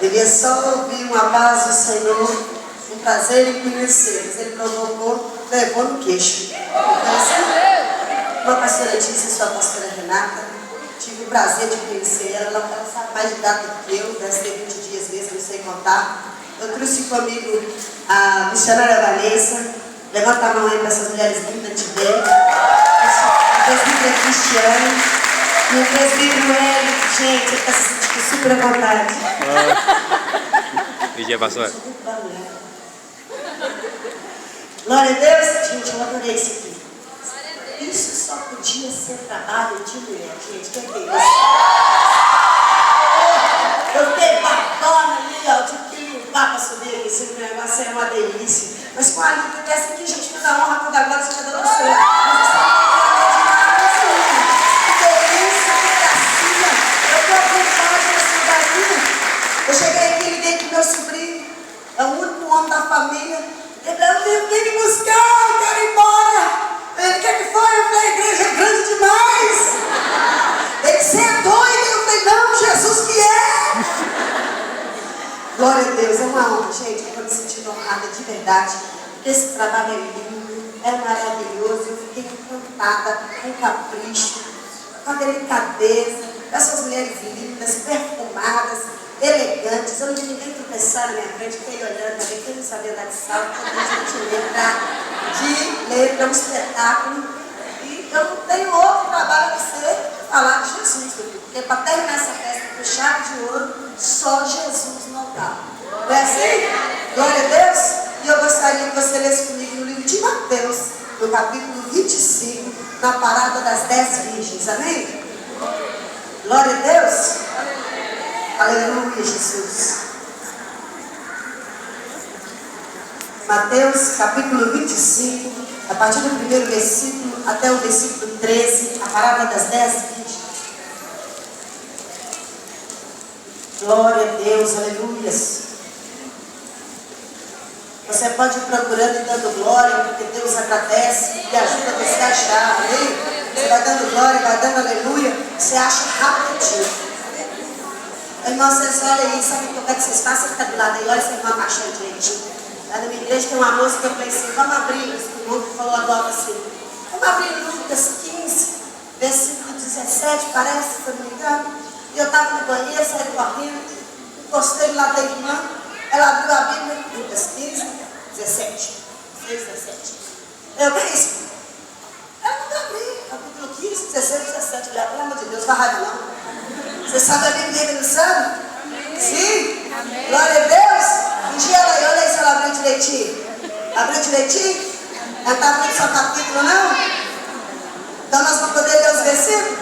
Queria só ouvir uma paz do Senhor, um prazer em conhecê-los. Ele provocou, levou no queixo. Uma pastora disse, sou a pastora Renata. Tive o prazer de conhecer ela. Ela sabe mais de data do que eu, deve ter 20 dias mesmo, não sei contar. Eu trouxe comigo a missionária Vanessa. Levanta a mão aí para essas mulheres lindas de bem. A presbítera Cristiane. E o presbítero Hélio. Gente, ele está se sentindo super à vontade. E dia pastor? Glória a Deus. Gente, eu adorei isso aqui. Isso só podia ser trabalho de mulher, gente. Quem é isso? Eu fiquei bacana ali, ó. Eu tive que limpar para subir. Esse negócio é uma delícia. Mas com a língua dessa aqui, gente, toda a honra, toda a glória, você dando ao Senhor. Mas essa que delícia, que gracinha. Eu estou à vontade nesse lugarzinho. Eu cheguei aqui, liguei com meu sobrinho. É o único homem da família. Ele falou, eu tenho que me buscar, eu quero ir embora. Ele, o que foi? Eu falei, a igreja é grande demais. Ele, você é doido? Eu falei, não, Jesus que é. Glória a Deus, é uma honra, gente. Eu estou me sentindo honrada de verdade. Porque esse trabalho é lindo, é maravilhoso. Eu fiquei encantada com o capricho, com a delicadeza, com essas mulheres lindas, perfumadas, elegantes. Eu não vi ninguém tropeçar na minha frente, fiquei olhando também, quem não sabia andar de salto, toda a gente lembra de ler, é um espetáculo. E eu não tenho outro trabalho a ser falar de Jesus, porque para terminar essa festa com chave de ouro, só Jesus no altar. Não é assim? Glória a Deus. E eu gostaria que você lesse comigo no livro de Mateus, no capítulo 25, na parada das 10 virgens. Amém? Glória a Deus. Aleluia, Jesus. Mateus, capítulo 25, a partir do primeiro versículo até o versículo 13, a parada das 10 virgens. Glória a Deus, aleluias. Você pode ir procurando e dando glória, porque Deus agradece e ajuda você a achar, amém? Você vai dando glória, vai dando aleluia, você acha rapidinho. Irmão, vocês olham aí, sabe o que eu quero que vocês façam? Fica do lado aí, olha esse irmão achando direitinho. Lá na minha igreja tem uma música que eu falei assim, vamos abrir, o irmão falou agora assim, vamos abrir Lucas 15, versículo 17, parece, se eu não me engano. E eu estava no banheiro, saí correndo, encostei lá da irmã, ela abriu a Bíblia, Lucas 15, 17. 17. Eu, que é isso? Ela não abri, capítulo 15, 16, 17. Olha, pelo amor de Deus, vai raiva não. Você sabe a Bíblia, não sabe? Sim? Amém. Glória a Deus. Um dia ela, olha aí se ela abriu direitinho. Abriu direitinho? Ela está abrindo seu capítulo, não? Então nós vamos poder ler os versículos?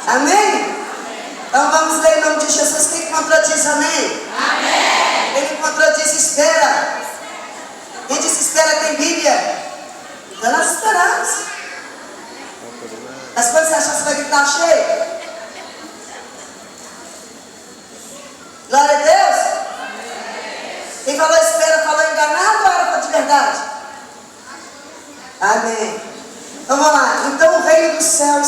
Amém? Então vamos ler em nome de Jesus. Quem encontrou diz amém? Amém. Quem encontrou diz espera. Quem diz espera tem Bíblia. Então nós esperamos. Mas quando você achar que você vai gritar cheio? Glória a Deus. Quem falou espera falou enganado ou era de verdade? Amém. Então vamos lá. Então o reino dos céus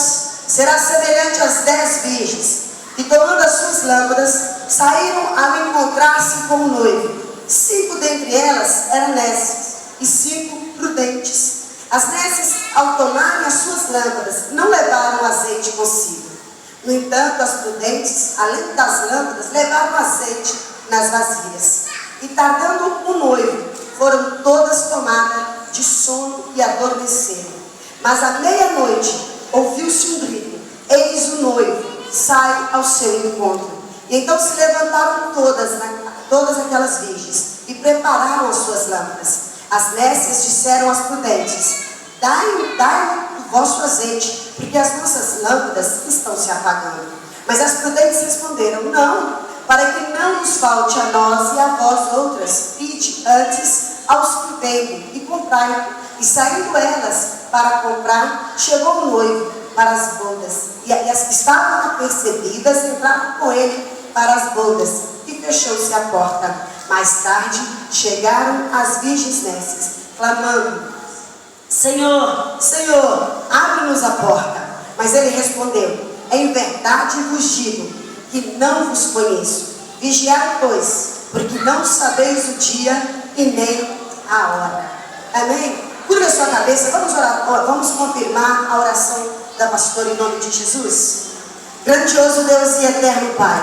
será semelhante às 10 virgens que, tomando as suas lâmpadas, saíram a encontrar-se com o noivo. 5 dentre elas eram nécias e 5 prudentes. As nécias, ao tomarem as suas lâmpadas, não levaram azeite consigo. No entanto, as prudentes, além das lâmpadas, levaram azeite nas vasilhas. E tardando o noivo, foram todas tomadas de sono e adormeceram. Mas à meia-noite, ouviu-se um grito: eis o noivo, sai ao seu encontro. E então se levantaram todas aquelas virgens e prepararam as suas lâmpadas. As nécias disseram às prudentes: dai o vosso azeite, porque as nossas lâmpadas estão se apagando. Mas as prudentes responderam: não, para que não nos falte a nós e a vós outras, ide antes aos que vendem e comprai. E saindo elas para comprar, chegou o noivo para as bodas, e as que estavam apercebidas entraram com ele para as bodas, e fechou-se a porta. Mais tarde chegaram as virgens nécias, clamando: Senhor, Senhor, abre-nos a porta. Mas ele respondeu: em verdade vos digo que não vos conheço. Vigiai, pois, porque não sabeis o dia e nem a hora. Amém? Curva a sua cabeça, vamos orar, vamos confirmar a oração da pastora em nome de Jesus. Grandioso Deus e eterno Pai,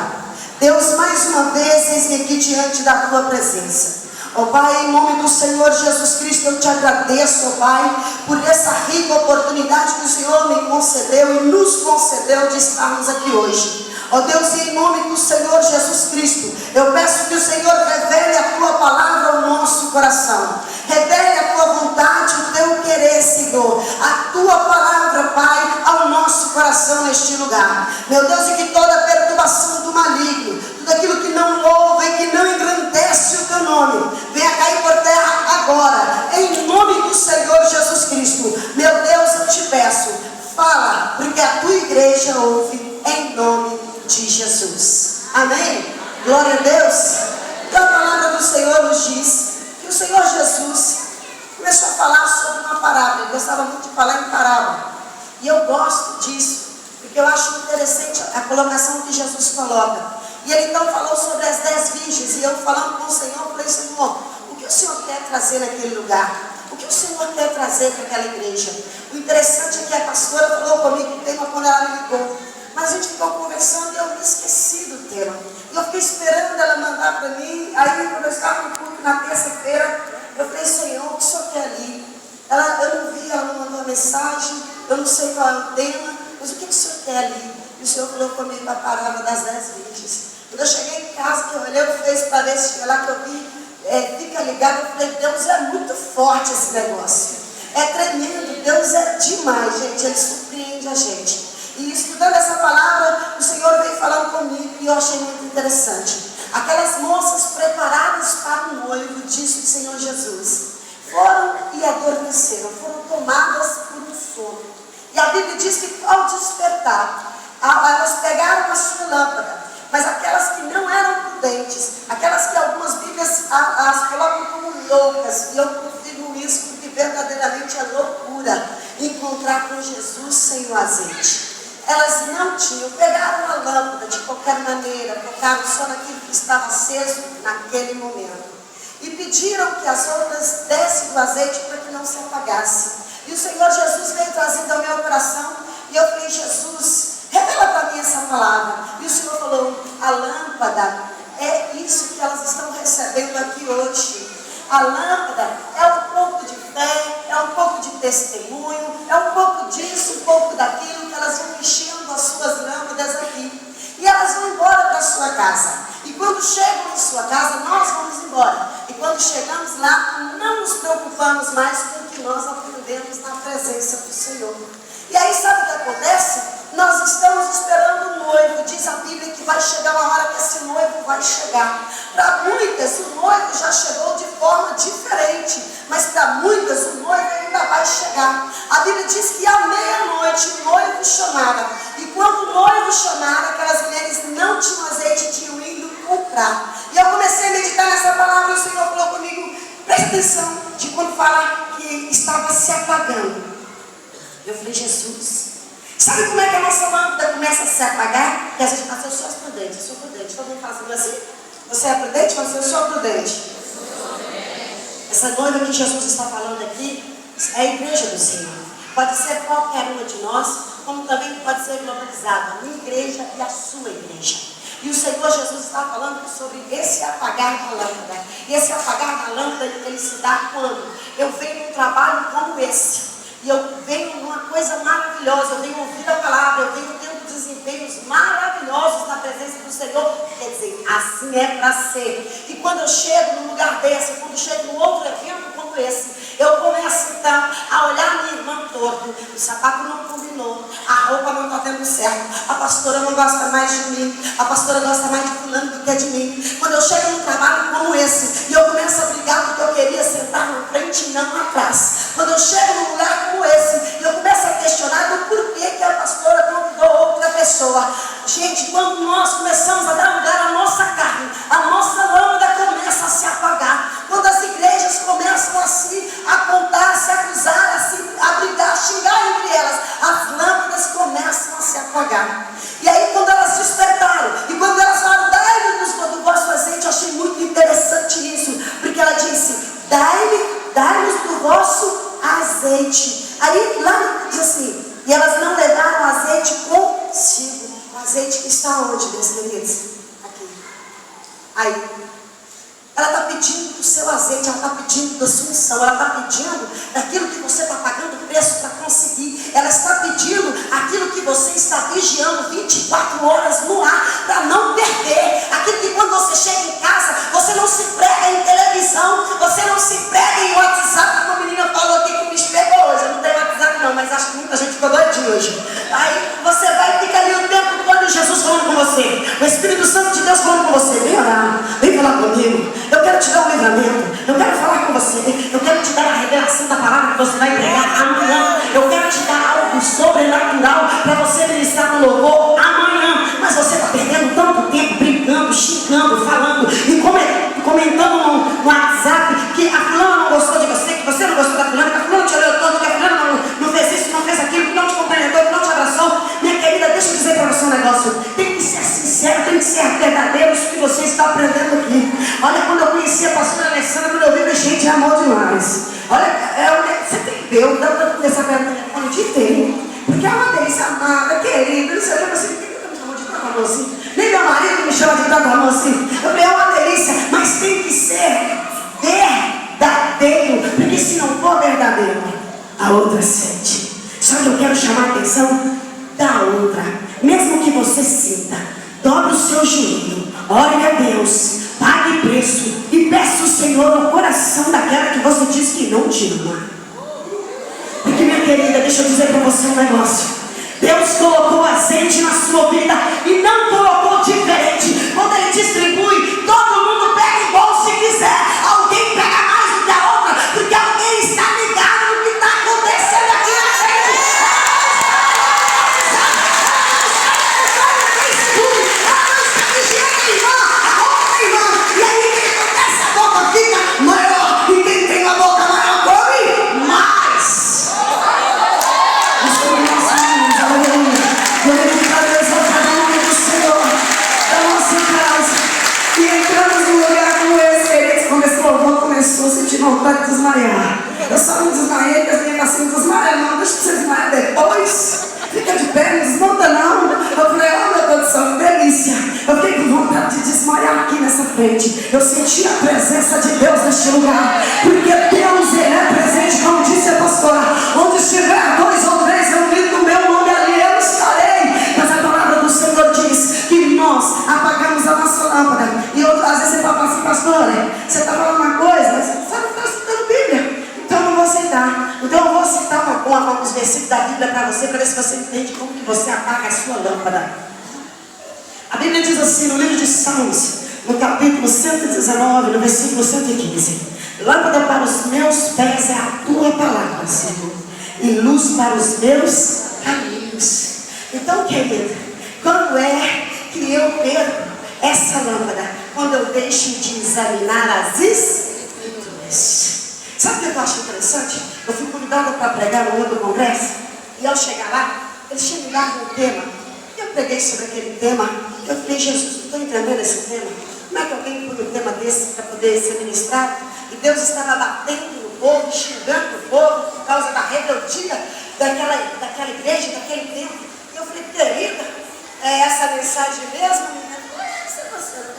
Deus, mais uma vez, eis-me aqui diante da tua presença. Ó Pai, em nome do Senhor Jesus Cristo, eu te agradeço, ó Pai, por essa rica oportunidade que o Senhor me concedeu e nos concedeu de estarmos aqui hoje. Ó Deus, em nome do Senhor Jesus Cristo, eu peço que o Senhor revele a tua palavra ao nosso coração. Revele a tua vontade, o teu querer, Senhor. A tua palavra, Pai, ao nosso coração neste lugar. Meu Deus, e que toda perturbação do maligno, tudo aquilo que não louva e que não engrandece o teu nome, venha cair por terra agora, em nome do Senhor Jesus Cristo. Meu Deus, eu te peço, fala, porque a tua igreja ouve, em nome de Jesus. Amém? Glória a Deus. Então a palavra do Senhor nos diz que o Senhor Jesus começou a falar sobre uma parábola. Ele gostava muito de falar em parábola. E eu gosto disso, porque eu acho interessante a colocação que Jesus coloca. E ele então falou sobre as 10 virgens. E eu falando com o Senhor, eu falei, Senhor, o que o Senhor quer trazer naquele lugar? O que o Senhor quer trazer para aquela igreja? O interessante é que a pastora falou comigo o tema quando ela me ligou. Mas a gente ficou conversando e eu me esqueci do tema. E eu fiquei esperando ela mandar para mim. Aí quando eu estava no culto na terça-feira, eu falei, Senhor, o que o Senhor quer ali? Eu não vi, ela não mandou uma mensagem, eu não sei qual é o tema, mas o que o Senhor quer ali? E o Senhor falou comigo a palavra das 10 virgens. Quando eu cheguei em casa, que eu olhei o Face para ver se tinha lá, que eu vi, fica ligado, eu falei, Deus é muito forte esse negócio. É tremendo, Deus é demais, gente, Ele surpreende a gente. E estudando essa palavra, o Senhor veio falando comigo e eu achei muito interessante. Aquelas moças preparadas para o noivo, disse o Senhor Jesus, foram e adormeceram, foram tomadas por um sono. E a Bíblia diz que ao despertar, elas pegaram a sua lâmpada, mas aquelas que não eram prudentes, aquelas que algumas Bíblias as colocam como loucas, e eu confirmo isso porque verdadeiramente é loucura encontrar com Jesus sem o azeite. Elas não tinham, pegaram a lâmpada de qualquer maneira, focaram só naquilo que estava aceso naquele momento. E pediram que as outras dessem do azeite para que não se apagasse. E o Senhor Jesus veio trazendo ao meu coração, e eu falei, Jesus, revela para mim essa palavra. E o Senhor falou, a lâmpada é isso que elas estão recebendo aqui hoje. A lâmpada é um pouco de fé, é um pouco de testemunho, é um pouco disso, um pouco daquilo, que elas vão enchendo as suas lâmpadas aqui. E elas vão embora para a sua casa. E quando chegam em sua casa, nós vamos embora. E quando chegamos lá, não nos preocupamos mais com o que nós aprendemos na presença do Senhor. E aí sabe o que acontece? Nós estamos esperando o noivo. Diz a Bíblia que vai chegar uma hora que esse noivo vai chegar. Para muitas, o noivo já chegou de forma diferente. Mas para muitas, o noivo ainda vai chegar. A Bíblia diz que à meia-noite o noivo chamara. E quando o noivo chamara, aquelas mulheres não tinham azeite, tinham ido comprar. E eu comecei a meditar nessa palavra e o Senhor falou comigo, presta atenção, de quando fala que estava se apagando. Eu falei, Jesus, sabe como é que a nossa lâmpada começa a se apagar? Que às vezes, eu sou prudente, eu sou prudente. Todo mundo fala assim, você é prudente? Mas eu sou prudente. Essa noiva que Jesus está falando aqui é a igreja do Senhor. Pode ser qualquer uma de nós, como também pode ser globalizada, a minha igreja e a sua igreja. E o Senhor Jesus está falando sobre esse apagar da lâmpada. E esse apagar da lâmpada, ele se dá quando eu venho num trabalho como esse. E eu venho numa coisa maravilhosa, eu venho ouvindo a palavra, eu venho tendo desempenhos maravilhosos na presença do Senhor. Quer dizer, assim é para ser. E quando eu chego num lugar desse, quando eu chego num outro evento como esse, eu começo então a olhar minha irmã torto. O sapato não combinou, a roupa não está dando certo, a pastora não gosta mais de mim, a pastora gosta mais de fulano do que de mim. Quando eu chego num trabalho como esse, e eu começo a brigar porque eu queria sentar na frente e não atrás. Quando eu chego num lugar como esse, e eu começo a questionar do porquê que a pastora convidou outra pessoa. Gente, quando nós começamos a dar lugar à nossa carne, a nossa lâmpada começa a se apagar. Quando as igrejas começam a se apontar, a se acusar, a brigar, a xingar entre elas, as lâmpadas começam a se apagar. E aí quando elas despertaram, e quando elas falaram, dai-nos quando Aí, ela está pedindo do seu azeite, ela está pedindo da sua unção, ela está pedindo daquilo que você está pagando preço para conseguir. Ela está pedindo aquilo que você está vigiando 24 horas no ar para não perder. Aquilo que quando você chega em casa, você não se prega em televisão, você não se prega em WhatsApp. Uma menina falou aqui que me pegou hoje. Eu não tenho WhatsApp não, mas acho que muita gente ficou doidinha hoje. Aí você vai ficar ali o tempo todo, Jesus falando com você, o Espírito Santo de Deus falando com você. Vem orar, vem falar comigo. Eu quero te dar um livramento, eu quero falar com você, eu quero te dar a revelação da palavra que você vai pregar amanhã, eu quero te dar algo sobrenatural para você ministrar no louvor amanhã. Mas você está perdendo tanto tempo brincando, xingando, falando e comentando no WhatsApp que a fulana não gostou de você, que você não gostou da fulana, que a fulana te olhou tanto, que a fulana não fez isso, não fez aquilo, que não te compreendeu, que não te abraçou. Minha querida, deixa eu dizer para você um negócio, tem que ser sincero, tem que ser verdadeiro isso que você está aprendendo aqui. Olha, quando eu conheci a pastora Alessandra, quando eu vi, gente, é amor demais. Olha, você tem que ver, eu dava conversar com ela no telefone o dia inteiro, porque é uma delícia amada, querida, não sei o que, você me chamou de tanto amor assim. Nem meu marido me chama de tanto amor assim. Eu falei, é uma delícia, mas tem que ser verdadeiro, porque se não for verdadeiro, a outra sente. Só que eu quero chamar a atenção da outra. Mesmo que você sinta, dobre o seu joelho, ore a Deus, pague preço e peça o Senhor no coração daquela que você diz que não te ama. Porque, minha querida, deixa eu dizer para você um negócio. Deus colocou azeite na sua vida e não colocou diferente. Quando Ele distribui, todo mundo pega igual se quiser. Alguém pega mais do que a outra, porque alguém está ligado no que está acontecendo aqui na frente. E aí o que acontece? A boca fica maior, e quem tem a boca maior come mais. Glorificar a Deus, ao nome do Senhor, da nossa casa. E entramos num lugar como esse, queridos, quando esse louvor começou, eu senti vontade de desmaiar. Eu só não desmaiei, porque as meninas assim, não desmaia não, deixa você desmaiar depois. Fica de pé, não desmonta não. Eu falei, oh meu Deus do céu, que delícia. Eu fiquei com vontade de desmaiar aqui nessa frente. Eu senti a presença de Deus neste lugar. Porque Deus, Ele é presente, como disse a pastora. Onde estiver 2 ou 3 reunidos no meu nome, ali eu estarei. Mas a palavra do Senhor diz que nós apagamos a nossa lâmpada. E às vezes você fala assim, pastora, você está falando uma coisa, mas você não está estudando Bíblia. Então eu não vou citar. Então eu vou citar uns versículos da Bíblia para você ver se você entende como que você apaga a sua lâmpada. A Bíblia diz assim no livro de Salmos, no capítulo 119, no versículo 115: lâmpada para os meus pés é a tua palavra, Senhor, e luz para os meus caminhos. Então, querido, quando é que eu perco essa lâmpada? Quando eu deixo de examinar as Escrituras. Sabe o que eu acho interessante? Eu fui convidada para pregar no outro congresso, e ao chegar lá, eles tinham me dado um tema. E eu preguei sobre aquele tema. Eu falei, Jesus, não estou entendendo esse tema. Como é que alguém põe um tema desse para poder ser ministrado? E Deus estava batendo no povo, xingando o povo por causa da rebeldia daquela igreja, daquele tempo. E eu falei, querida, é essa a mensagem mesmo?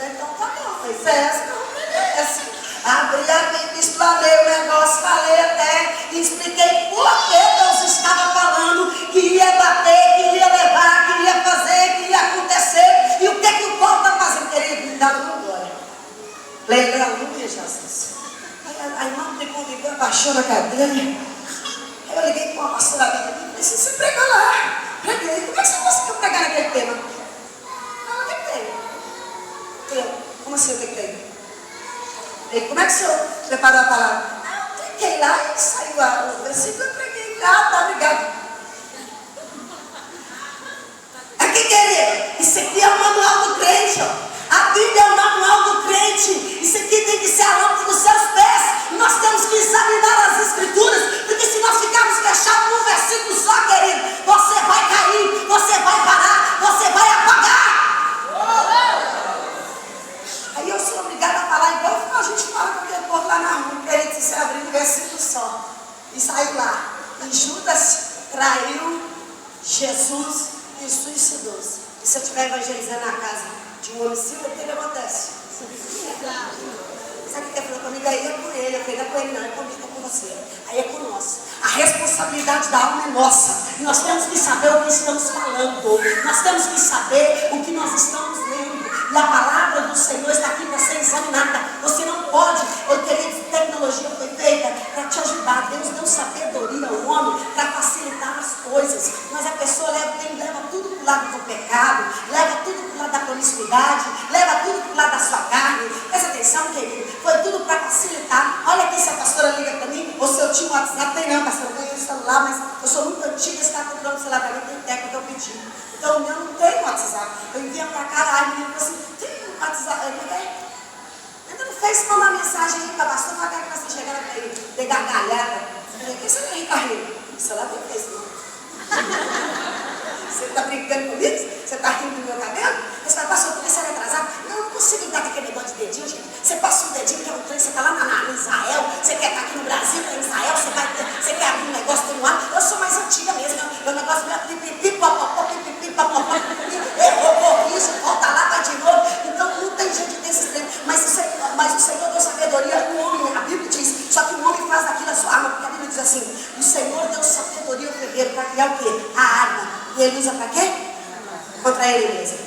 Então tá bom, mas é essa que eu vou pregar. Abri a Bíblia, explanei o negócio, falei até e expliquei por que Deus estava falando que ia bater, que ia levar, que ia fazer, que ia acontecer. E o que o povo está fazendo, querido? Me dá uma glória. Aleluia, Jesus. A irmã me convidou, abaixou na cadeira. Aí eu liguei para uma pastora da Bíblia e falei, você pregou lá. Preguei. Como é que você conseguiu pregar naquele tema? Ah, o que tem? Como assim o que tem? E como é que o senhor preparou a palavra? Ah, eu preguei lá e saiu o versículo, eu preguei. Ah, tá, obrigado. Aqui, querido, isso aqui é o manual do crente, ó. A Bíblia é o manual do crente. Isso aqui tem que ser a lâmpada dos seus pés. E nós temos que examinar as Escrituras, porque se nós ficarmos fechados num versículo só, querido, você vai cair, você vai parar, você vai apagar. Aí eu sou obrigada a falar igual a gente fala com aquele povo lá na rua, querido, se você abrir um versículo só e sair lá. E Judas traiu Jesus e suicidou-se. E se eu estiver evangelizando na casa de um homicida, o que ele acontece? daí é com ele, eu falei, não é com ele não, é comigo, é com você. Aí é com nós. A responsabilidade da alma é nossa. E nós temos que saber o que estamos falando. Nós temos que saber o que nós estamos lendo. E a palavra do Senhor está aqui para ser examinada. Você não pode, querido, tecnologia foi feita para te ajudar. Deus deu sabedoria ao homem para facilitar as coisas. Mas a pessoa leva tudo para o lado do pecado, leva tudo para o lado da promiscuidade, leva tudo para o lado da sua carne. Presta atenção, querido. Foi tudo para facilitar. Olha aqui se a pastora liga para mim, ou se eu tinha um WhatsApp, tem não, pastora, eu tenho um celular, mas eu sou muito antiga, está comprando o celular para mim, tem técnico que eu pedi. Então o meu não tem WhatsApp. Eu envia para cá, a menina falou assim, tem um WhatsApp? Eu falei, ainda não fez mandar mensagem aí para a pastora, para que você chegar para ele, de gargalhada. Eu falei, o que você tem para rir? O celular tem Facebook. Você está brincando comigo? Você está rindo do meu cabelo? Você vai passar por essa atrasada? Não, não consigo dar aquele negócio de dedinho, gente. Você passa um dedinho que é um trem, você está lá em Israel, você quer estar aqui no Brasil, em Israel, você quer abrir um negócio do ar. Eu sou mais antiga mesmo, meu negócio meu é pipipi, popopó, pipipi, popopó, pipipi, errou, isso, volta lá, vai de novo. Então não tem jeito desses treinos. Mas o Senhor deu sabedoria ao homem, a Bíblia diz. Só que o homem faz daquilo a sua arma, porque a Bíblia diz assim: o Senhor deu sabedoria ao guerreiro para criar o quê? A arma. E ele usa para quê? Contra ele mesmo.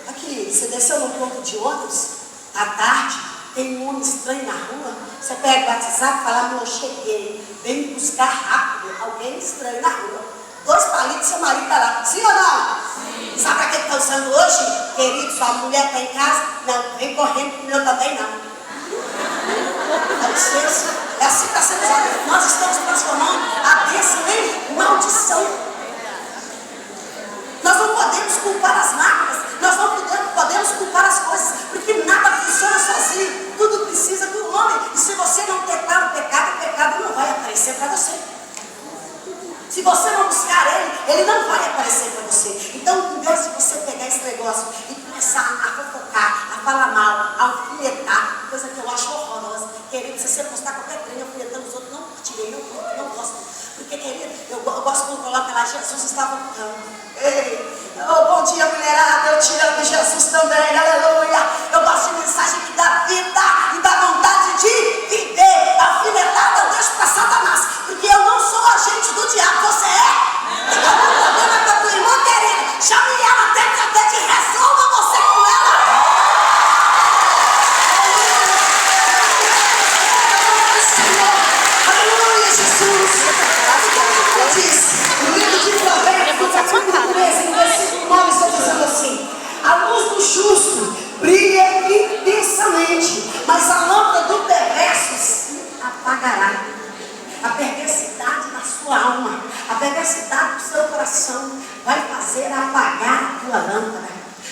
Aqui, você desceu no ponto de ônibus, à tarde, tem um homem estranho na rua, você pega o WhatsApp e fala, eu cheguei, vem me buscar rápido, alguém estranho na rua. 2 palitos, seu marido está lá. Sim ou não? Sim. Sabe para que está usando hoje? Querido, sua mulher está em casa? Não, vem correndo com o meu também não. Dá licença. É assim que está sendo usado. Nós estamos transformando a bênção em maldição. Nós não podemos culpar as máquinas, nós não podemos culpar as coisas, porque nada funciona sozinho, tudo precisa do homem. E se você não declara o pecado não vai aparecer para você. Se você não buscar ele não vai aparecer para você. Então, em vez de você pegar esse negócio e começar a fofocar, a falar mal, a alfinetar, coisa que eu acho horrorosa, querido, se você postar qualquer treino alfinetando os outros, não curtirei, não gosto. Porque, querido, eu gosto quando coloca lá, Jesus está voltando. Ei, oh, bom dia, mulherada, eu te amo, Jesus também, aleluia. Eu gosto de mensagem que dá vida e dá vontade de viver. Alfinetada eu deixo para Satanás, porque eu não sou agente do diabo, você é? Tem algum problema com a tua irmã, querida? Chame ela até que resolva você com ela. Aleluia, Jesus. O livro de Provérbios, capítulo 13, no versículo 9, está dizendo assim: a luz do justo brilha intensamente, mas a lâmpada do perverso se apagará. A perversidade da sua alma, a perversidade do seu coração vai fazer apagar a tua lâmpada.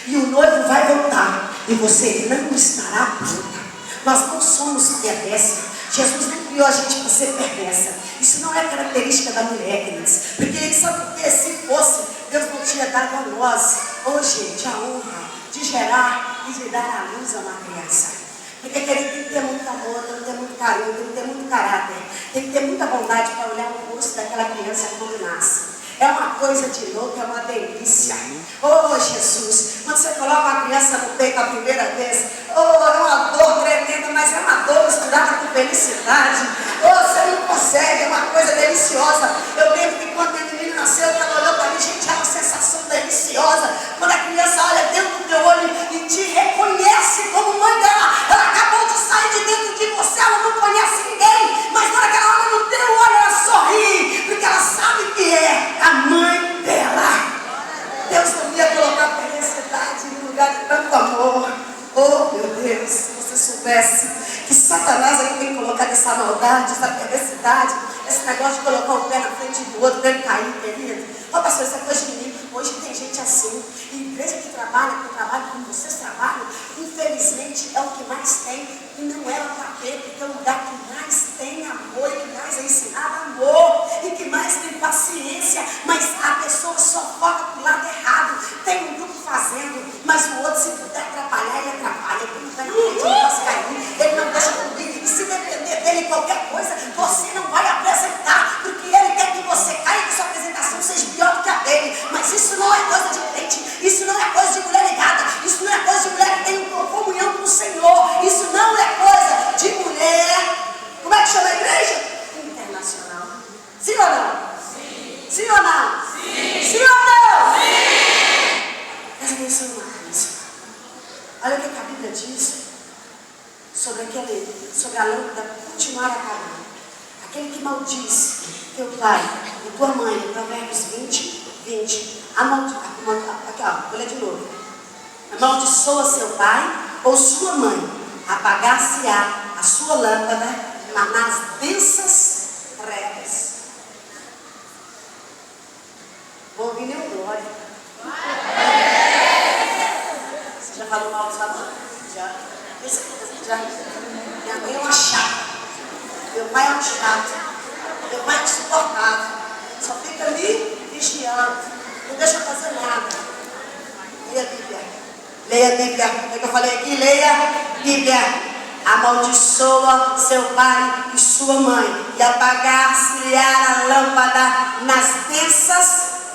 E o noivo vai voltar e você não estará pronta. Nós não somos perversos. Jesus não criou a gente para ser perversa. Isso não é característica da mulher, queridos. Porque ele sabe que se fosse, Deus não tinha dado a nós, gente, a honra de gerar e de dar à luz a uma criança. Porque, querido, tem que ter muito amor, tem que ter muito carinho, tem que ter muito caráter, tem que ter muita bondade para olhar o rosto daquela criança quando nasce. É uma coisa de louco, é uma delícia. Oh, Jesus, quando você coloca uma criança no peito a primeira vez, oh, é uma dor tremenda, mas é uma dor misturada com felicidade. Oh, você não consegue, é uma coisa deliciosa. Eu lembro que quando a menina nasceu, ela olhou para mim, gente, é uma sensação deliciosa. Quando a criança olha dentro do teu olho e te reconhece como mãe dela, ela acabou de sair de dentro de você, ela não conhece ninguém, mas na hora que ela olha no teu olho, ela sorri, porque ela sabe que é a mãe dela. Deus não ia colocar felicidade no lugar de tanto amor. Oh, meu Deus, se você soubesse que Satanás é que tem colocado essa maldade, essa perversidade, esse negócio de colocar o pé na frente do outro, dele cair, querido. Ó, pastor, isso é coisa de mim. Hoje tem gente assim. E igreja que trabalha como vocês trabalham, infelizmente é o que mais tem. E não era para ter, porque é o lugar que mais tem amor, e que mais é ensinado amor, e que mais tem paciência. Mas a pessoa só foca para o lado errado. Tem um grupo fazendo, mas o outro, se puder atrapalhar, ele atrapalha. Ele não vai na frente, ele faz cair, ele não deixa cumprir. E se depender dele qualquer coisa, você não vai apresentar, porque ele quer que você caia e que sua apresentação seja pior do que a dele. Mas isso não é coisa de crente, isso não é coisa de mulher ligada, isso não é coisa de mulher que tem comunhão com o Senhor. o que a Bíblia diz sobre a lâmpada continuar a cair. Aquele que maldiz teu pai e tua mãe, Provérbios 20. Aqui ó, vou ler de novo. Amaldiçoa seu pai ou sua mãe, apagar-se-á a sua lâmpada nas densas trevas. Vou ouvir nenhum glória. Você já falou mal dos amores? Já. Minha mãe é uma chata. Meu pai é um chato. Meu pai é insuportável. Só fica ali vigiando. Não deixa eu fazer nada. Leia a Bíblia. Leia a Bíblia. O que eu falei aqui? Leia a Bíblia. Amaldiçoa seu pai e sua mãe, e apagar-se-lhe-á a lâmpada nas densas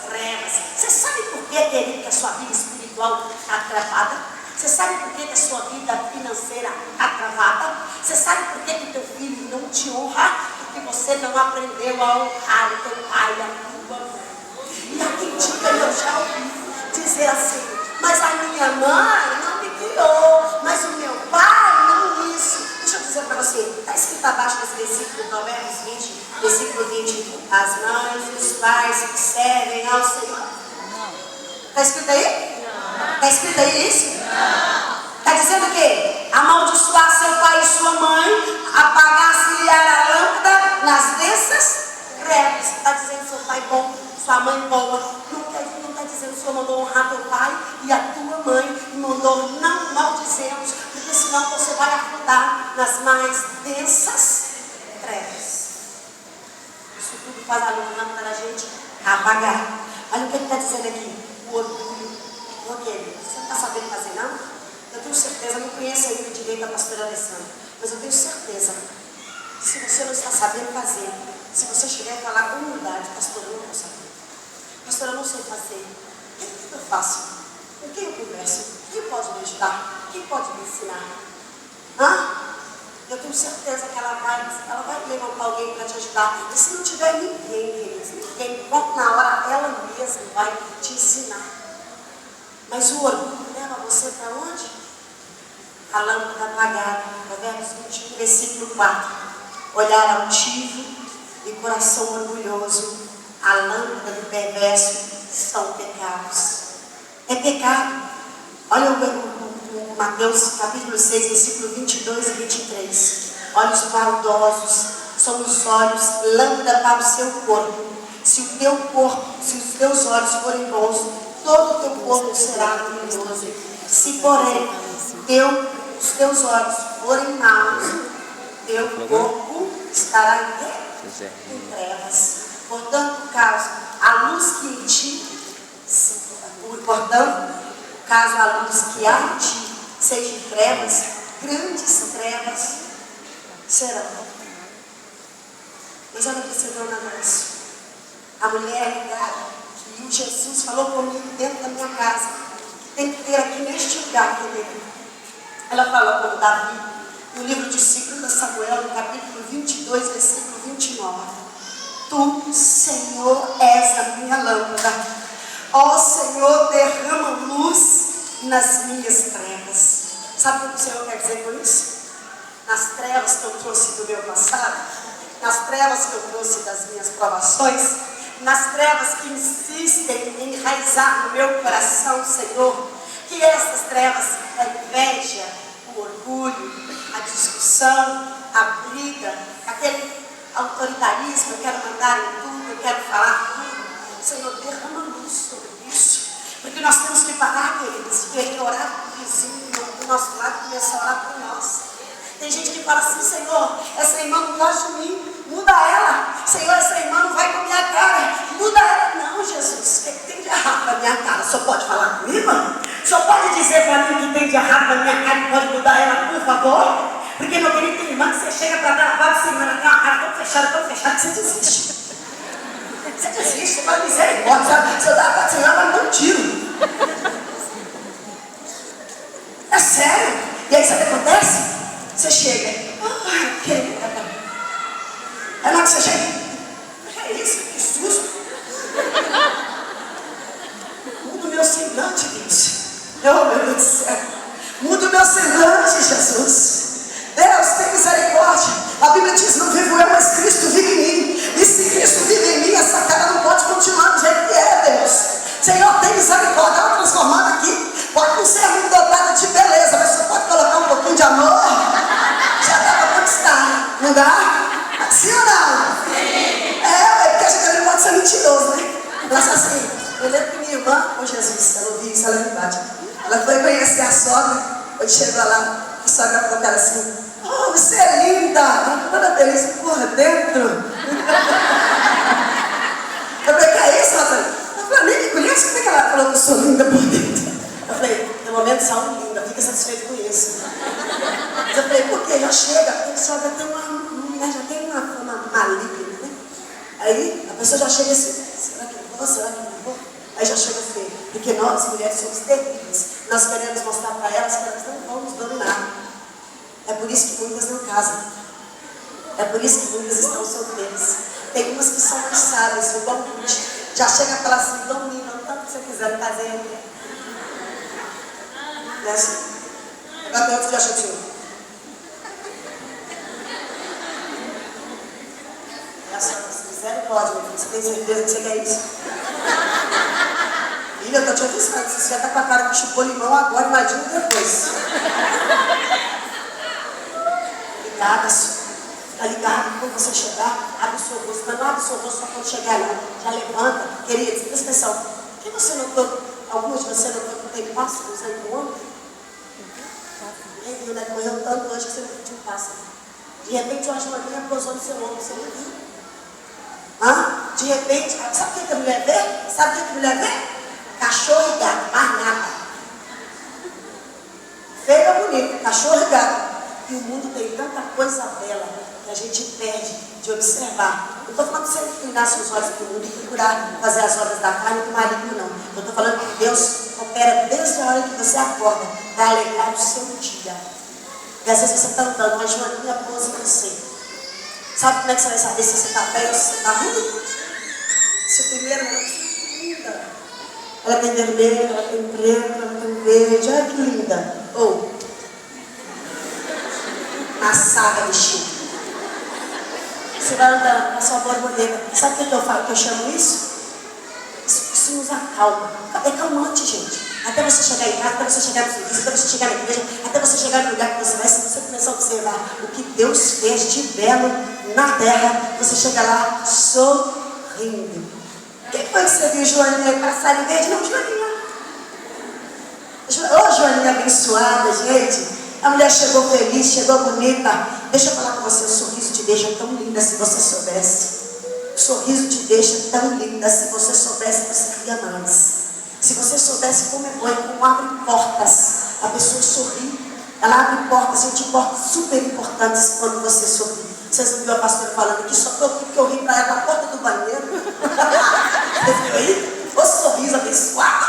trevas. Você sabe por que, querido, que a sua vida espiritual está travada? Você sabe por que a sua vida financeira está travada? Você sabe por que o teu filho não te honra? Porque você não aprendeu a honrar o teu pai e a tua mãe. E aqui diga, eu já ouvi dizer assim, mas a minha mãe não me criou, mas o meu pai não isso. Deixa eu dizer para você, está escrito abaixo desse versículo, Provérbios 20, versículo 20, as mães e os pais que servem ao Senhor. Está escrito aí? Está escrito aí isso? Está dizendo o quê? Amaldiçoar seu pai e sua mãe, apagar-se-lhe-á a lâmpada nas densas trevas. Está dizendo seu pai bom, sua mãe boa. Não está dizendo que o Senhor mandou honrar teu pai e a tua mãe, e mandou não maldizemos, porque senão você vai afundar nas mais densas trevas. Isso tudo faz a lâmpada da gente apagar. Olha o que ele está dizendo aqui, o orgulho. Ok, você não está sabendo fazer não? Eu tenho certeza, não conheço ainda direito a pastora Alessandra, mas eu tenho certeza, se você não está sabendo fazer, se você chegar e falar com humildade, pastora, eu não vou saber. Pastora, eu não sei fazer. O que eu faço? Com quem eu converso? Quem pode me ajudar? Quem pode me ensinar? Eu tenho certeza que ela vai levantar alguém para te ajudar. E se não tiver ninguém, queridos, ninguém, na hora ela mesma vai te ensinar. Mas o orgulho leva você para onde? A lâmpada apagada. Provérbios 21, versículo 4. Olhar altivo e coração orgulhoso, a lâmpada do perverso são pecados. É pecado. Olha o Mateus capítulo 6, versículo 22 e 23. Olhos maldosos são os olhos, lâmpada para o seu corpo. Se os teus olhos forem bons, todo o teu corpo será luminoso. Se, porém, os teus olhos forem maus, teu corpo estará em trevas. Portanto, caso a luz que em ti, caso a luz que há em ti seja em trevas, grandes trevas serão. Mas olha o que você viu na nossa. A mulher ligada. E Jesus falou comigo dentro da minha casa. Tem que ter aqui neste lugar, querido. Ela fala como Davi, no livro de 2 Samuel, no capítulo 22, versículo 29. Tu, Senhor, és a minha lâmpada. Ó Senhor, derrama luz nas minhas trevas. Sabe o que o Senhor quer dizer com isso? Nas trevas que eu trouxe do meu passado, nas trevas que eu trouxe das minhas provações, nas trevas que insistem em enraizar no meu coração, Senhor, que essas trevas, a inveja, o orgulho, a discussão, a briga, aquele autoritarismo, eu quero mandar em tudo, eu quero falar tudo, Senhor, derrama luz sobre isso, porque nós temos que parar, queridos, querer orar para o vizinho do nosso lado e começar a orar por nós. Tem gente que fala assim, Senhor, essa irmã não gosta de mim, muda ela. Senhor, essa irmã não vai com a minha cara, muda ela. Não, Jesus, o que tem de errado na minha cara? O senhor pode falar comigo? O senhor pode dizer para mim o que tem de errado na minha cara e pode mudar ela, por favor? Porque, meu querido, tem irmã que você chega para dar a assim, ela tem uma cara tão fechada, que você desiste. Você desiste, você fala misericórdia, sabe? Se eu dar a senhora, vai me dar um tiro. É sério. E aí, sabe o que acontece? Você chega, ai, querida, é lá que você chega, é isso, que susto. Muda o meu semblante, gente. Oh, meu Deus do céu. Muda o meu semblante, Jesus. Deus, tem misericórdia. A Bíblia diz, não vivo eu, mas Cristo vive em mim. E se Cristo vive em mim, essa cara não pode continuar do jeito que é, Deus. Senhor, tem misericórdia. Ela transformada aqui. Pode não ser muito dotada de beleza, mas você pode colocar um pouquinho de amor. Já dá para conquistar. Não dá? Sim ou não? Sim. É porque a gente não pode ser mentiroso, né? Ela disse assim, eu lembro que minha irmã, ô Jesus, ela ouviu isso, ela me bate. Ela foi conhecer a sogra. Quando chegou lá, a sogra falou para ela assim, oh, você é linda. Ela toda feliz por dentro. Eu falei, que é isso, ela falou, nem me conhece, como é que ela falou que eu sou linda por dentro? Eu falei, no momento são linda, fica satisfeito com isso. Mas eu falei, por quê? Já chega, a sogra tem já tem uma fama maligna, né? Aí a pessoa já chega assim, será que eu vou? Será que eu não vou? Aí já chega assim, porque nós mulheres somos terríveis. Nós queremos mostrar para elas que elas não vão nos dominar. É por isso que muitas não casam. É por isso que muitas estão solteiras. Tem umas que são mais sábias, igual Ruth. Já chega para ela assim, domina, tanto que você quiser, não casei ainda. Não é assim? Agora tem outros que já chateou. E a senhora disse, misericórdia, meu filho, você tem certeza que você quer isso? Filha, eu tô te avisando, se você já tá com a cara que chupou limão agora, imagina depois. Ligada, fica ligado, quando você chegar, abre o seu rosto, mas não abre o seu rosto só quando chegar lá. Já levanta, queridos, presta atenção. Por que você notou, alguns de vocês notou que tem pássaros aí no ontem? Nem viu, né? Correu tanto hoje que você não viu um pássaro. De repente, uma joaninha pousou no seu ombro, você não viu? De repente, sabe o que a mulher vê? Sabe o que a mulher vê? Cachorro e gato, mais nada. Feio ou bonito, cachorro e gato. E o mundo tem tanta coisa bela que a gente perde de observar. Não estou falando de você inclinar seus olhos para o mundo e procurar fazer as obras da carne do marido, não. Eu estou falando que Deus opera desde a hora que você acorda para alegrar o seu dia. E às vezes você está andando, uma joaninha pousa em você. Sabe como é que você vai saber se você está bem ou se você está ruim? Se o primeiro não é linda. Ela tem vermelho, ela tem preto, ela tem verde. Olha que linda. Ou na saga de Chico. Você vai andando com a sua borboleta. Sabe o que eu falo? Que eu chamo isso? Isso nos acalma. É calmante, gente. Até você chegar em casa, até você chegar no serviço, até você chegar na igreja, até você chegar no lugar que você vai, se você começar a observar o que Deus fez de belo na terra, você chega lá sorrindo. Quem foi que você viu Joaninha passar em verde? Não, Joaninha. Ô, Joaninha abençoada, gente. A mulher chegou feliz, chegou bonita. Deixa eu falar com você, o sorriso te deixa tão linda se você soubesse. O sorriso te deixa tão linda se você soubesse que você queria mais. Se você soubesse como é bom e como abre portas, a pessoa sorri, ela abre portas, gente, portas super importantes quando você sorri. Vocês não viram a pastora falando aqui, só estou aqui porque eu ri para ela na porta do banheiro. Você viu aí? O sorriso abençoado.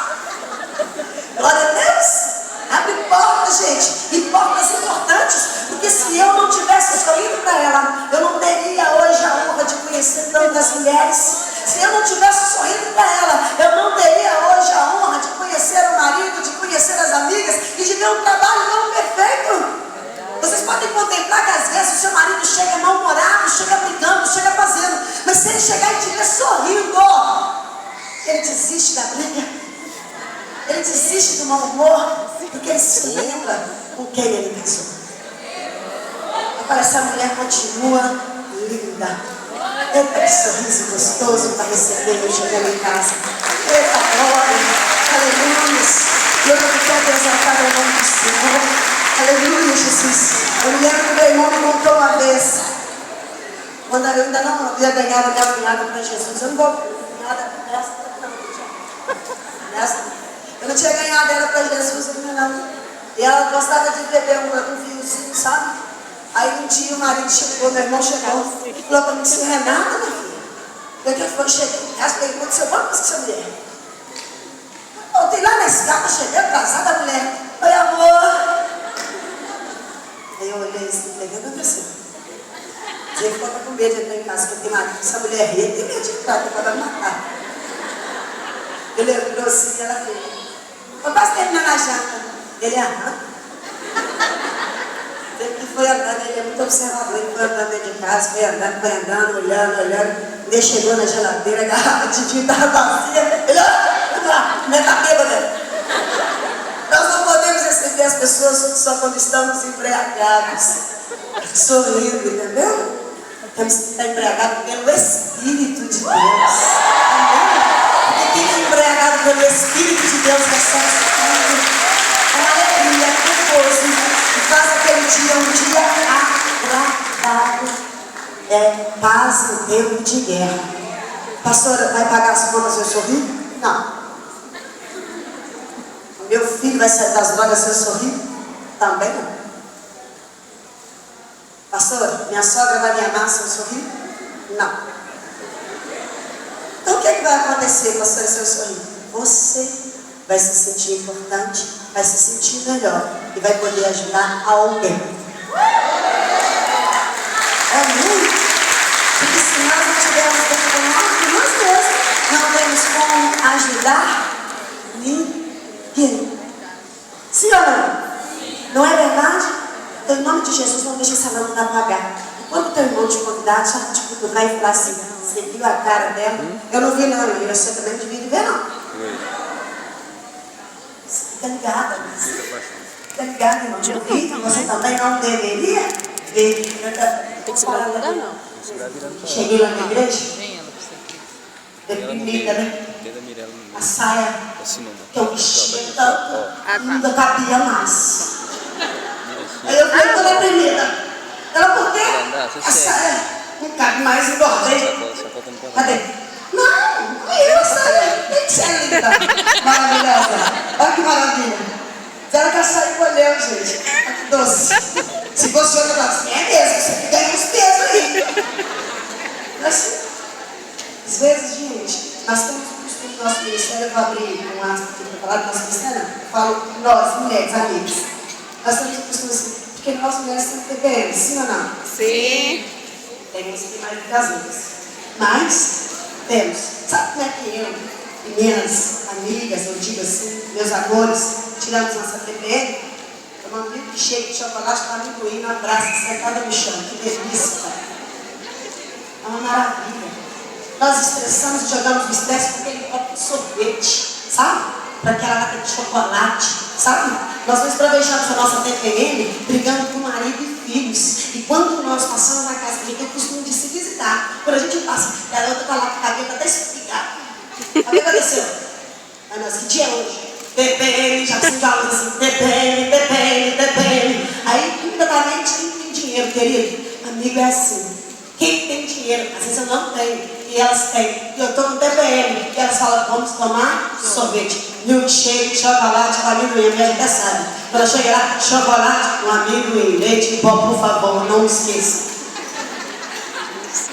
Glória a Deus. Abre portas, gente, e portas importantes, porque se eu não tivesse sorrido para ela, eu não teria hoje a honra de conhecer tantas mulheres. Se eu não tivesse sorrido para ela, eu não teria hoje a honra de conhecer o marido, de conhecer as amigas e de ver um trabalho tão perfeito. Vocês podem contemplar que às vezes o seu marido chega mal-humorado, chega brigando, chega fazendo, mas se ele chegar e te ver sorrindo, ele desiste da briga. Ele desiste do mau humor, porque ele se lembra com quem ele casou. Agora essa mulher continua linda. Eita, que sorriso gostoso para receber eu chegando em casa. Eita, glória, aleluia. Glória de Deus, exaltado é o nome do Senhor. Aleluia, Jesus. Eu me lembro que meu irmão me contou uma vez, quando eu ainda não havia ganhado a minha cunhada para Jesus. Eu não vou cunhada nessa. Eu não tinha ganhado ela para Jesus ainda não. E ela gostava de beber um vinhozinho, sabe? Aí um dia o marido chegou, meu irmão chegou e falou para mim assim, Renata, minha filha. Eu cheguei em casa, perguntei, aconteceu alguma coisa com essa mulher? Eu voltei lá na escada, cheguei atrasada, a mulher. Oi, amor. Aí eu olhei assim, falei, o que aconteceu? Ele ficou com medo de entrar em casa, porque tem marido, essa mulher ria, tem medo de entrar, tem para me matar. Ele lembrou assim, ela fez. Eu quase terminando a janta. Ele, aham. foi andando, ele é muito observador, ele foi andando dentro de casa, foi andando, olhando. Ele chegou na geladeira, a garrafa de vinho estava vazia. Ele, não está bêbada. Nós não podemos receber as pessoas só quando estamos embriagados, sorrindo, entendeu? Temos que estar embriagados pelo Espírito de Deus. Amém? E quem é embriagado pelo Espírito de Deus recebe uma alegria, um gozo, e faz aquele dia um dia agradável. É paz em tempo de guerra. Pastora, vai pagar as contas se eu sorrir? Não. O meu filho vai sair das drogas se eu sorrir? Também não. Pastora, minha sogra vai me amar se eu sorrir? Não. Então o que é que vai acontecer, pastora, se eu sorrir? Você vai se sentir importante, vai se sentir melhor e vai poder ajudar alguém. Amém? Porque se nós não tivermos dentro de nós mesmos, não temos como ajudar ninguém. Sim ou não? Não é verdade? Então, em nome de Jesus, não deixa essa lâmpada apagar. Quando teu irmão te convidar, já te cutucar e falar assim, você viu a cara dela? Eu não vi não, e você também não devia ver não. Fica ligada, fica ligada, irmão. Você também não deveria ver. Tem que segurar lugar, não. Cheguei lá na igreja, deprimida, né? A saia, que eu vestia tanto, não cabia mais. Aí eu falei, tô deprimida. Ela, por quê? A saia não cabe mais, engordei. Cadê? Não, eu a saia. Tem que ser linda. Maravilhosa. Olha que maravilha. Ela que a saia colheu, gente. Olha que doce. Se fosse outra, eu assim, é mesmo, você ganha uns pesos aí. Assim, às vezes, gente, nós temos o costume do nosso ministério, eu vou abrir um aspas aqui para falar do nosso ministério, eu falo nós, mulheres, amigas. Nós temos o costume assim, porque nós mulheres temos TPM, sim ou não? Sim. Temos que mais do que as outras. Mas, temos. Sabe como é que eu e minhas amigas, eu digo assim, meus amores, tiramos nossa TPM? Tomando um litro cheio de chocolate para amendoim na praça, sentada no chão. Que delícia, cara. É uma maravilha. Nós estressamos e jogamos o estresse com aquele copo de sorvete, sabe? Para aquela lata de chocolate, sabe? Nós nos travejamos a nossa TPM brigando com o marido e filhos. E quando nós passamos na casa, a gente tem o costume de se visitar. Quando a gente passa, e a outra está lá com a cabelo até espigado. O que aconteceu? Aí nós, que dia é hoje? TPM, já precisa de aula assim, TPM. Aí, imediatamente, quem tem dinheiro, querido? Amigo é assim. Quem tem dinheiro, às vezes eu não tenho, e elas têm. E eu estou no TPM, e elas falam, vamos tomar sorvete. Milkshake, chocolate com amendoim, a minha gente até sabe. Quando eu cheguei lá, chocolate com amendoim, leite em pó, por favor, não esqueça.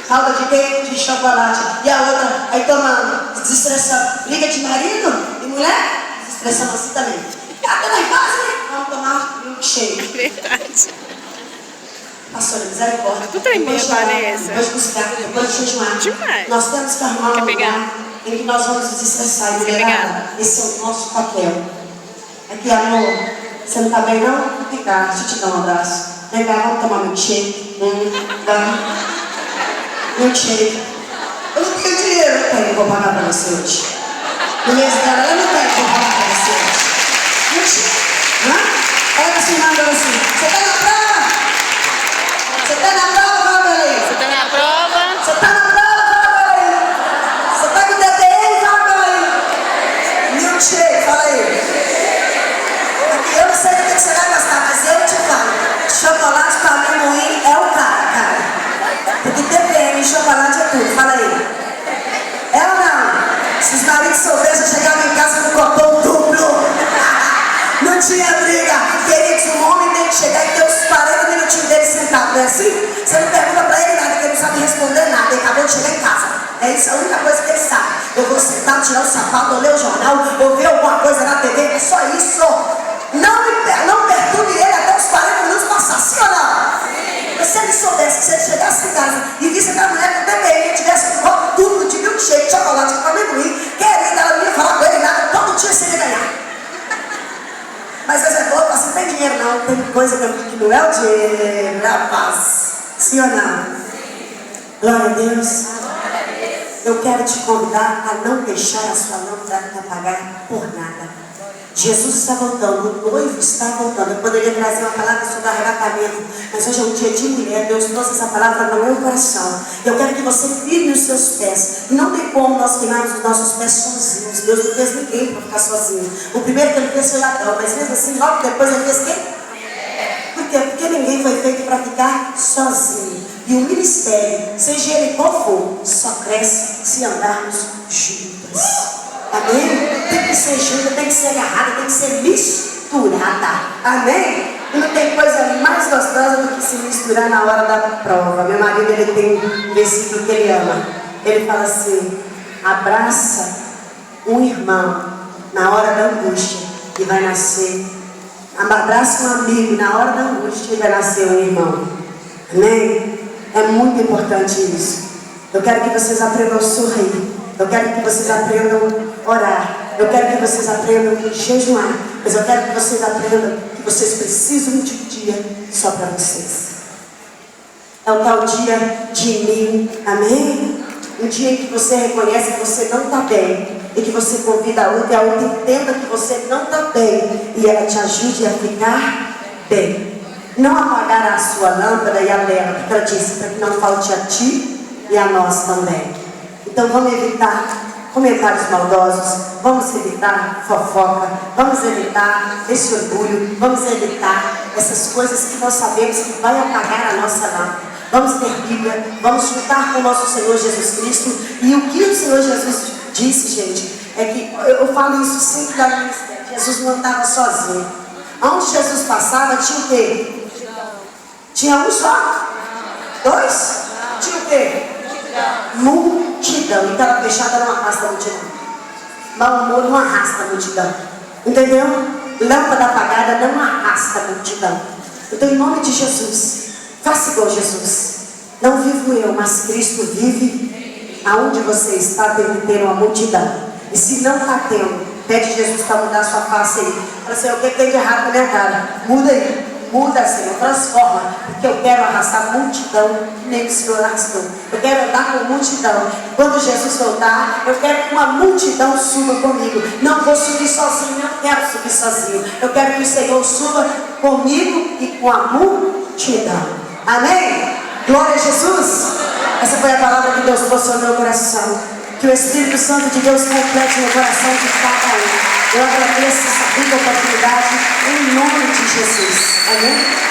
Calda de quê? De chocolate. E a outra, aí toma desestressando. Briga de marido e mulher? Desestressando assim também. Até lá em casa, né? Vamos tomar milkshake. Verdade. Pastora, misericórdia. Tu tem medo, Vanessa? Depois de buscar, depois de jejuar. Demais. Nós temos que arrumar um pegar? lugar em que nós vamos desestressar. Quer pegar? Esse é o nosso papel. Aqui, amor, você não tá bem não? Vem cá, deixa eu te dar um abraço. Vem cá, vamos tomar milkshake. Milkshake. Eu não tenho dinheiro. Eu tenho, vou pagar pra você hoje. No mês dela, eu não tenho, vou pagar pra você hoje. Milkshake. Olha assim, manda assim. Você tá na prova? Você tá na prova, fala pra ele. Você tá na prova? Você tá na prova, fala pra ele. Você tá com TPM, fala pra ele. Milkshake, fala aí. Eu não sei do que você vai gostar, mas eu te falo. Chocolate pra amendoim é o cara. Porque TPM e chocolate é tudo, fala aí. É ou não? Se os maridos soubessem, chegavam em casa com um copão duplo. Não tinha briga. Queridos, um homem tem que chegar e ter os 40 minutinhos dele sentado, não é assim? Você não pergunta pra ele nada, porque ele não sabe responder nada. Ele acabou de chegar em casa. É isso, a única coisa que ele sabe. Eu vou sentar, tirar o sapato, ou ler o jornal, ou ver alguma coisa na TV, é só isso. Não perturbe ele até os 40 minutos passar, sim ou não? Sim. Se ele soubesse, se ele chegasse em casa e visse aquela mulher com TPM e tivesse um copo duplo de milkshake, chocolate com amendoim, querida, ela não ia falar com ele nada, todo dia você ia ganhar. Mas essa é boa, você não tem dinheiro não, tem coisa que não é o dinheiro, é a paz. Sim ou não? Glória a Deus. Eu quero te convidar a não deixar a sua lâmpada apagar por nada. Jesus está voltando, o noivo está voltando. Eu poderia trazer uma palavra sobre arrebatamento, mas hoje é um dia de mulher. Deus trouxe essa palavra no meu coração. Eu quero que você firme os seus pés. Não tem como nós firmarmos os nossos pés sozinhos. Deus não fez ninguém para ficar sozinho. O primeiro que ele fez foi Adão, mas mesmo assim, logo depois ele fez quem? Por quê? Porque ninguém foi feito para ficar sozinho. E o ministério, seja ele qual for, só cresce se andarmos juntas. Amém? Tem que ser junta, tem que ser agarrada, tem que ser misturada. Amém? E não tem coisa mais gostosa do que se misturar na hora da prova. Meu marido, ele tem um versículo que ele ama. Ele fala assim: abraça um irmão na hora da angústia e vai nascer. Abraça um amigo na hora da angústia e vai nascer um irmão. Amém? É muito importante isso. Eu quero que vocês aprendam a sorrir. Eu quero que vocês aprendam a orar. Eu quero que vocês aprendam a jejuar. Mas eu quero que vocês aprendam que vocês precisam de um dia só para vocês. É o tal dia de mim. Amém? Um dia em que você reconhece que você não está bem. E que você convida a outra e a outra entenda que você não está bem. E ela te ajude a ficar bem. Não apagar a sua lâmpada e a dela. Porque ela disse para que não falte a ti e a nós também. Então vamos evitar comentários maldosos, vamos evitar fofoca, vamos evitar esse orgulho, vamos evitar essas coisas que nós sabemos que vai apagar a nossa lâmpada. Vamos ter Bíblia, vamos juntar com o nosso Senhor Jesus Cristo. E o que o Senhor Jesus disse, gente, é que eu falo isso sempre da ministério. Jesus não estava sozinho. Onde Jesus passava tinha o quê? Tinha um só? Dois? Tinha o quê? Multidão. E tela fechada não arrasta a multidão. Mau humor não arrasta a multidão. Entendeu? Lâmpada apagada não arrasta a multidão. Então, em nome de Jesus, faça igual Jesus. Não vivo eu, mas Cristo vive. Aonde você está, tem que ter uma multidão. E se não está tendo, pede Jesus para mudar a sua face aí. Fala assim: o que tem de errado na minha cara? Muda aí. Muda, Senhor, transforma, porque eu quero arrastar multidão, que nem o Senhor arrastou. Eu quero andar com multidão. Quando Jesus voltar, eu quero que uma multidão suba comigo. Não vou subir sozinho, não quero subir sozinho. Eu quero que o Senhor suba comigo e com a multidão. Amém? Glória a Jesus. Essa foi a palavra que Deus trouxe ao meu coração. Que o Espírito Santo de Deus complete no coração de cada um. Eu agradeço essa rica oportunidade em nome de Jesus. Amém?